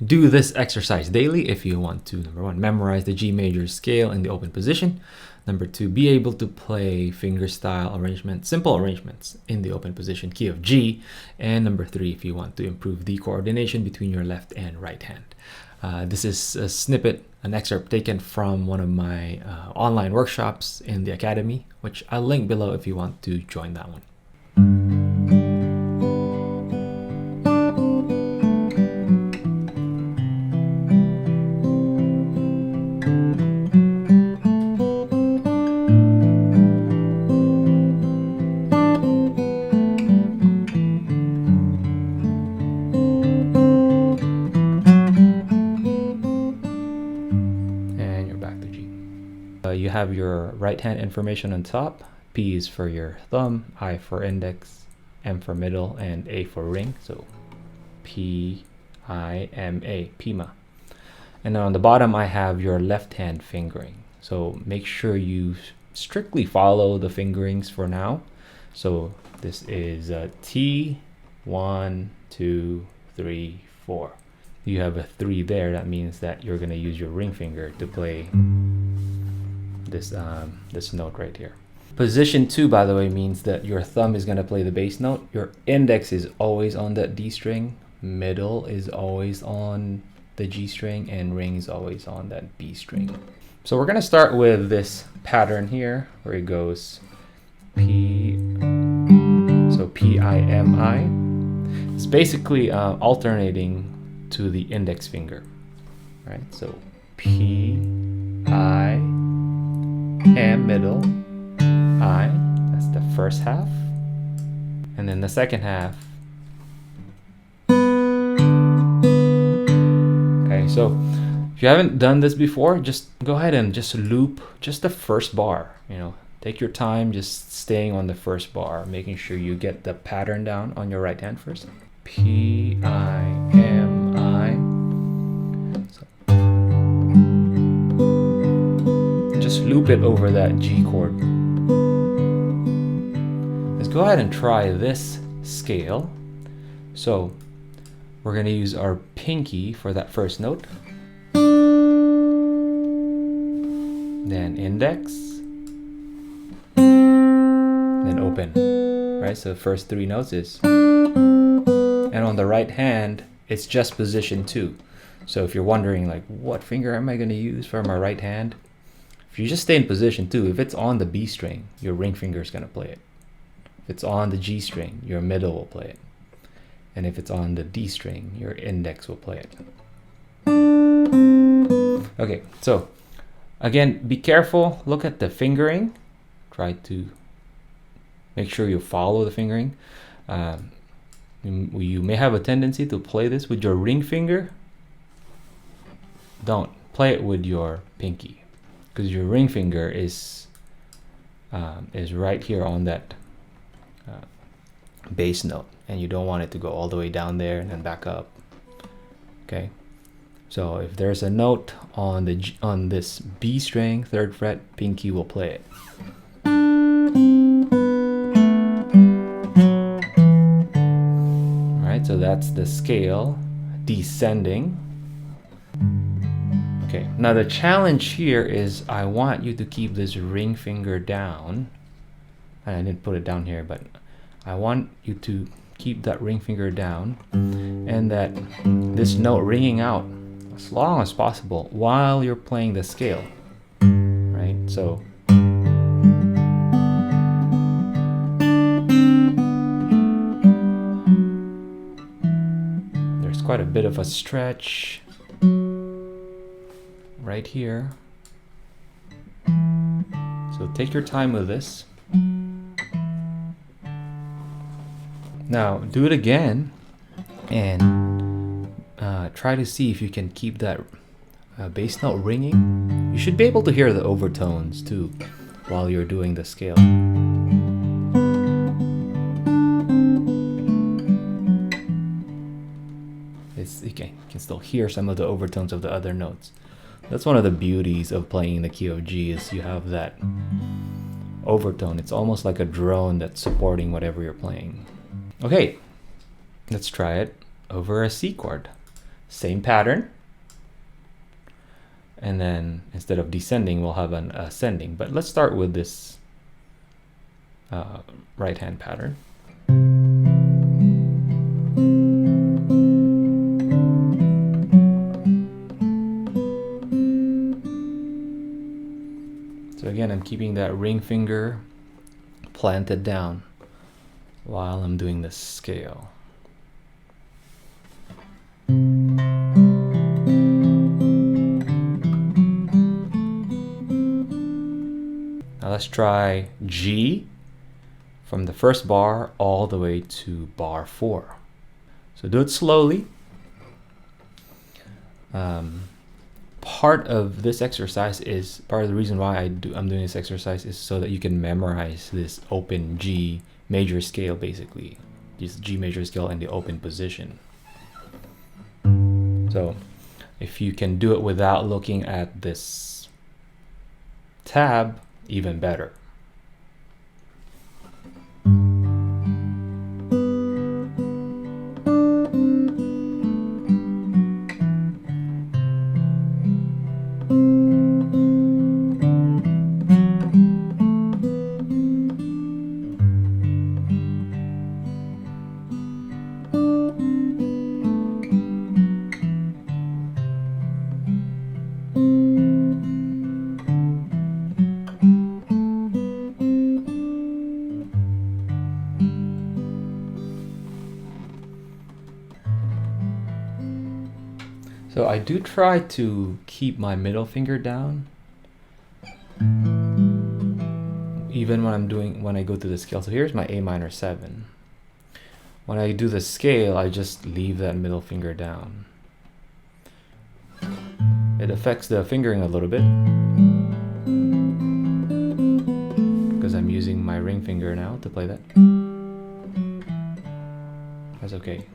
do this exercise daily if you want to, number one, memorize the G major scale in the open position. Number two, be able to play fingerstyle arrangements, simple arrangements in the open position key of G. And number three, if you want to improve the coordination between your left and right hand. This is a snippet, an excerpt taken from one of my online workshops in the Academy, which I'll link below if you want to join that one. You have your right hand information on top. P is for your thumb, I for index, M for middle, and A for ring. So P, I, M, A, Pima. And then on the bottom, I have your left hand fingering. So make sure you strictly follow the fingerings for now. So this is T, 1, 2, 3, 4. You have a 3 there. That means that you're going to use your ring finger to play this note right here. Position 2, by the way, means that your thumb is going to play the bass note. Your index is always on that D string, middle is always on the G string, and ring is always on that B string. So we're going to start with this pattern here where it goes P, so P, I, M, I. It's basically alternating to the index finger, right? So P, I, M, middle, I, that's the first half, and then the second half. Okay, so if you haven't done this before, just go ahead and just loop just the first bar. You know, take your time just staying on the first bar, making sure you get the pattern down on your right hand first. P, I, M, I. Just loop it over that G chord. Let's go ahead and try this scale. So we're going to use our pinky for that first note. Then index. Then open. Right? So the first 3 notes is. And on the right hand, it's just position 2. So if you're wondering like, what finger am I going to use for my right hand? If you just stay in position 2, if it's on the B string, your ring finger is going to play it. If it's on the G string, your middle will play it. And if it's on the D string, your index will play it. Okay, so again, be careful. Look at the fingering. Try to make sure you follow the fingering. You may have a tendency to play this with your ring finger. Don't play it with your pinky, because your ring finger is right here on that bass note, and you don't want it to go all the way down there and then back up. Okay, so if there's a note on this B string, 3rd fret, pinky will play it. All right, so that's the scale descending. Okay, now the challenge here is I want you to keep this ring finger down. I didn't put it down here, but I want you to keep that ring finger down and that this note ringing out as long as possible while you're playing the scale, right? So there's quite a bit of a stretch right here. So take your time with this. Now do it again and try to see if you can keep that bass note ringing. You should be able to hear the overtones too while you're doing the scale. You can still hear some of the overtones of the other notes. That's one of the beauties of playing the key of G, is you have that overtone. It's almost like a drone that's supporting whatever you're playing. Okay, let's try it over a C chord. Same pattern. And then instead of descending, we'll have an ascending. But let's start with this right hand pattern. So again, I'm keeping that ring finger planted down while I'm doing this scale. Now let's try G from the first bar all the way to bar 4. So do it slowly. Part of this exercise is, part of the reason why I'm doing this exercise is so that you can memorize this open G major scale, basically. This G major scale in the open position. So if you can do it without looking at this tab, even better. So I do try to keep my middle finger down, even when I go to the scale. So here's my A minor 7. When I do the scale, I just leave that middle finger down. It affects the fingering a little bit because I'm using my ring finger now to play that. That's okay.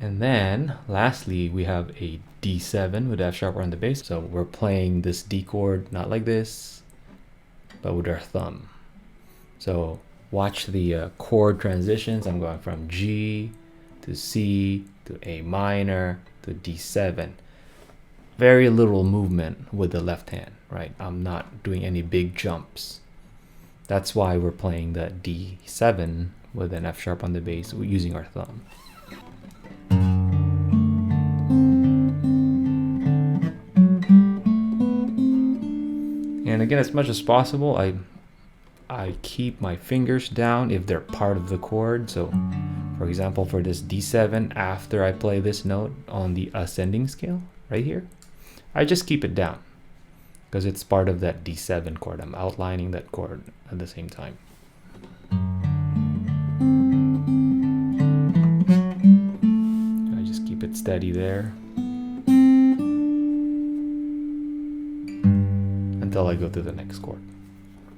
And then lastly, we have a D7 with F sharp on the bass. So we're playing this D chord, not like this, but with our thumb. So watch the chord transitions. I'm going from G to C to A minor to D7. Very little movement with the left hand, right? I'm not doing any big jumps. That's why we're playing the D7 with an F sharp on the bass using our thumb. And again, as much as possible, I keep my fingers down if they're part of the chord. So for example, for this D7, after I play this note on the ascending scale right here, I just keep it down because it's part of that D7 chord. I'm outlining that chord at the same time. I just keep it steady there until I go to the next chord.